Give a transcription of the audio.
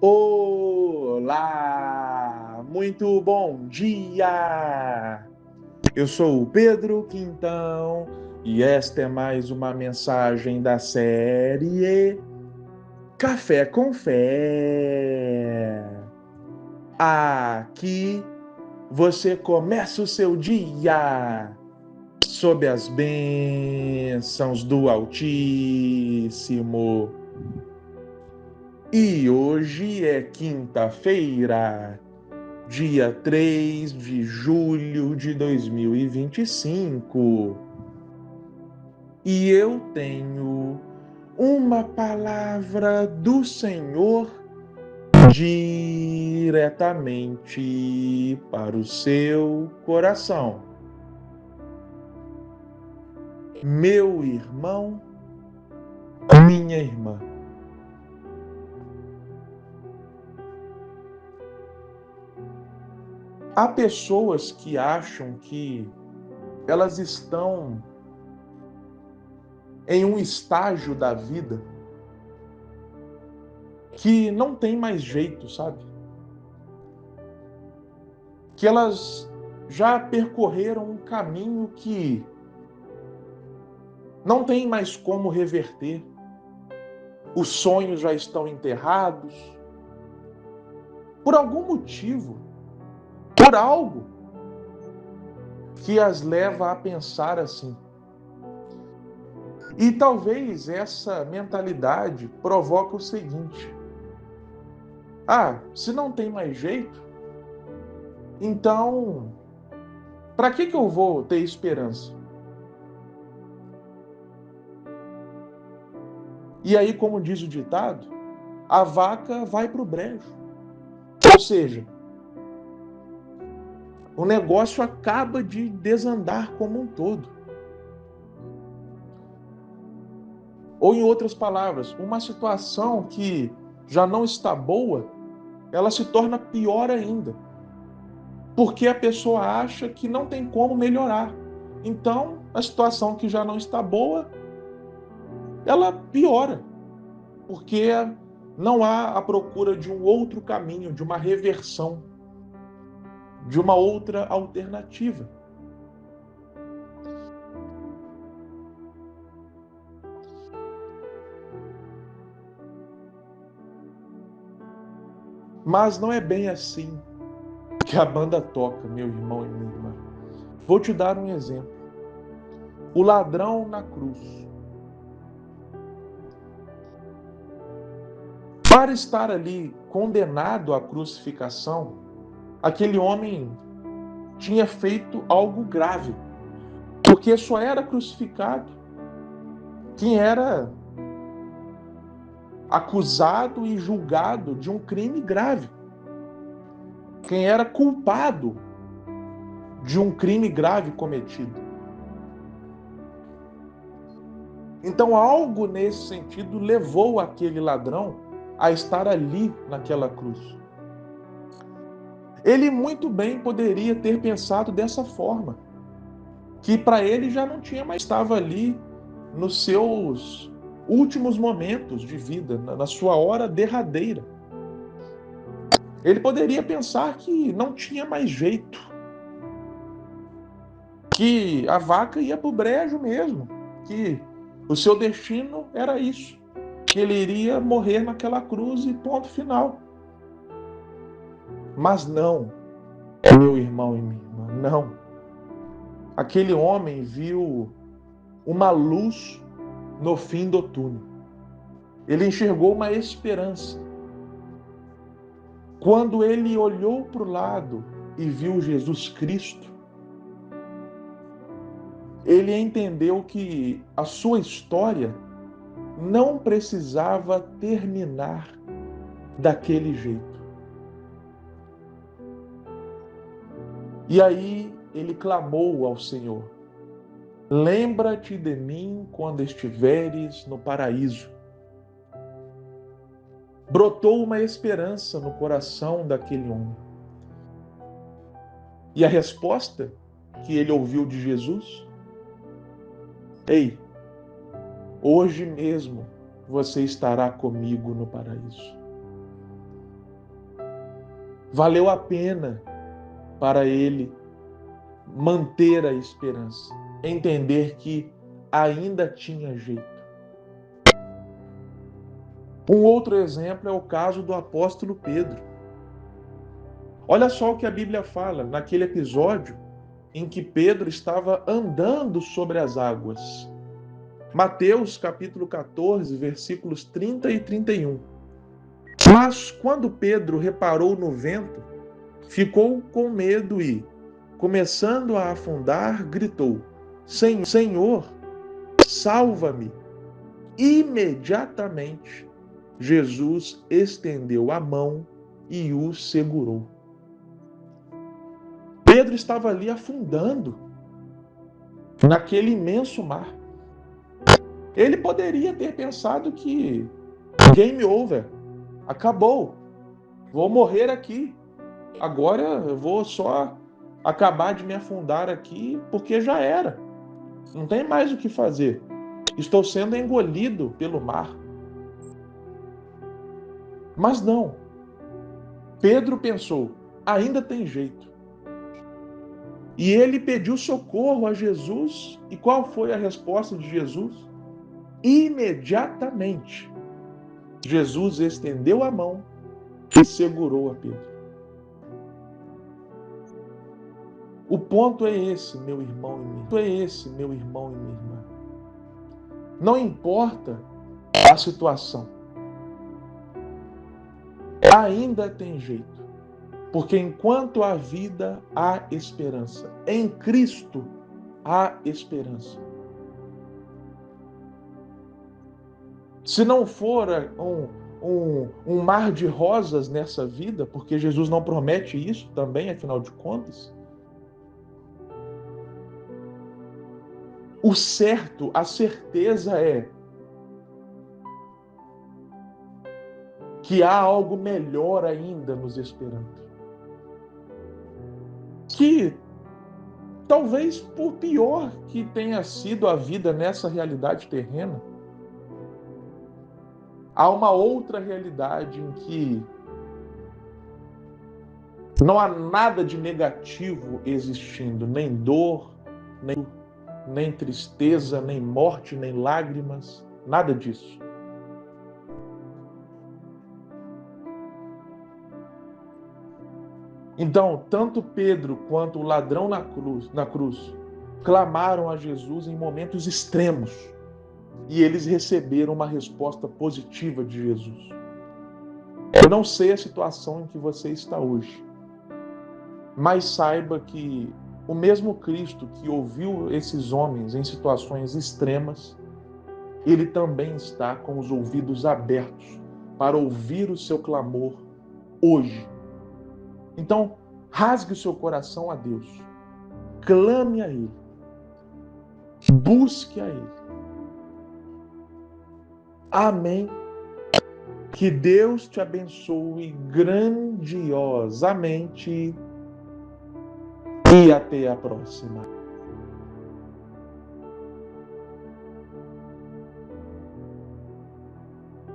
Olá! Muito bom dia! Eu sou o Pedro Quintão e esta é mais uma mensagem da série Café com Fé. Aqui você começa o seu dia sob as bênçãos do Altíssimo. E hoje é quinta-feira, dia 3 de julho de 2025. E eu tenho uma palavra do Senhor diretamente para o seu coração. Meu irmão, minha irmã. Há pessoas que acham que elas estão em um estágio da vida que não tem mais jeito, sabe? Que elas já percorreram um caminho que não tem mais como reverter. Os sonhos já estão enterrados. Por algum motivo, por algo que as leva a pensar assim. E talvez essa mentalidade provoque o seguinte: se não tem mais jeito, então para que eu vou ter esperança? E aí, como diz o ditado, a vaca vai para o brejo. Ou seja, o negócio acaba de desandar como um todo. Ou, em outras palavras, uma situação que já não está boa, ela se torna pior ainda. Porque a pessoa acha que não tem como melhorar. Então, a situação que já não está boa, ela piora. Porque não há a procura de um outro caminho, de uma reversão, de uma outra alternativa. Mas não é bem assim que a banda toca, meu irmão e minha irmã. Vou te dar um exemplo. O ladrão na cruz. Para estar ali condenado à crucificação, aquele homem tinha feito algo grave, porque só era crucificado quem era acusado e julgado de um crime grave, quem era culpado de um crime grave cometido. Então, algo nesse sentido levou aquele ladrão a estar ali naquela cruz. Ele muito bem poderia ter pensado dessa forma, que para ele já não tinha mais, estava ali nos seus últimos momentos de vida, na sua hora derradeira. Ele poderia pensar que não tinha mais jeito, que a vaca ia para o brejo mesmo, que o seu destino era isso, que ele iria morrer naquela cruz e ponto final. Mas não, meu irmão e minha irmã, não. Aquele homem viu uma luz no fim do túnel. Ele enxergou uma esperança. Quando ele olhou para o lado e viu Jesus Cristo, ele entendeu que a sua história não precisava terminar daquele jeito. E aí ele clamou ao Senhor: lembra-te de mim quando estiveres no paraíso. Brotou uma esperança no coração daquele homem. E a resposta que ele ouviu de Jesus: ei, hoje mesmo você estará comigo no paraíso. valeu a pena para ele manter a esperança, entender que ainda tinha jeito. Um outro exemplo é o caso do apóstolo Pedro. Olha só o que a Bíblia fala naquele episódio em que Pedro estava andando sobre as águas. Mateus capítulo 14, versículos 30 e 31. Mas quando Pedro reparou no vento, ficou com medo e, começando a afundar, gritou: Senhor, salva-me! Imediatamente, Jesus estendeu a mão e o segurou. Pedro estava ali afundando naquele imenso mar. Ele poderia ter pensado que game over, acabou, vou morrer aqui. Agora eu vou só acabar de me afundar aqui porque já era. Não tem mais o que fazer. Estou sendo engolido pelo mar. Mas não. Pedro pensou, ainda tem jeito. E ele pediu socorro a Jesus. E qual foi a resposta de Jesus? Imediatamente, Jesus estendeu a mão e segurou a Pedro. O ponto é esse, meu irmão e minha irmã. O ponto é esse, meu irmão e minha irmã. Não importa a situação. Ainda tem jeito. Porque enquanto há vida, há esperança. Em Cristo há esperança. Se não for um mar de rosas nessa vida, porque Jesus não promete isso também, afinal de contas, o certo, a certeza é que há algo melhor ainda nos esperando. Que talvez por pior que tenha sido a vida nessa realidade terrena, há uma outra realidade em que não há nada de negativo existindo, nem dor, nem tristeza, nem morte, nem lágrimas, nada disso. Então, tanto Pedro quanto o ladrão na cruz clamaram a Jesus em momentos extremos e eles receberam uma resposta positiva de Jesus. Eu não sei a situação em que você está hoje, mas saiba que o mesmo Cristo que ouviu esses homens em situações extremas, ele também está com os ouvidos abertos para ouvir o seu clamor hoje. Então, rasgue o seu coração a Deus. Clame a Ele. Busque a Ele. Amém. Que Deus te abençoe grandiosamente e até a próxima.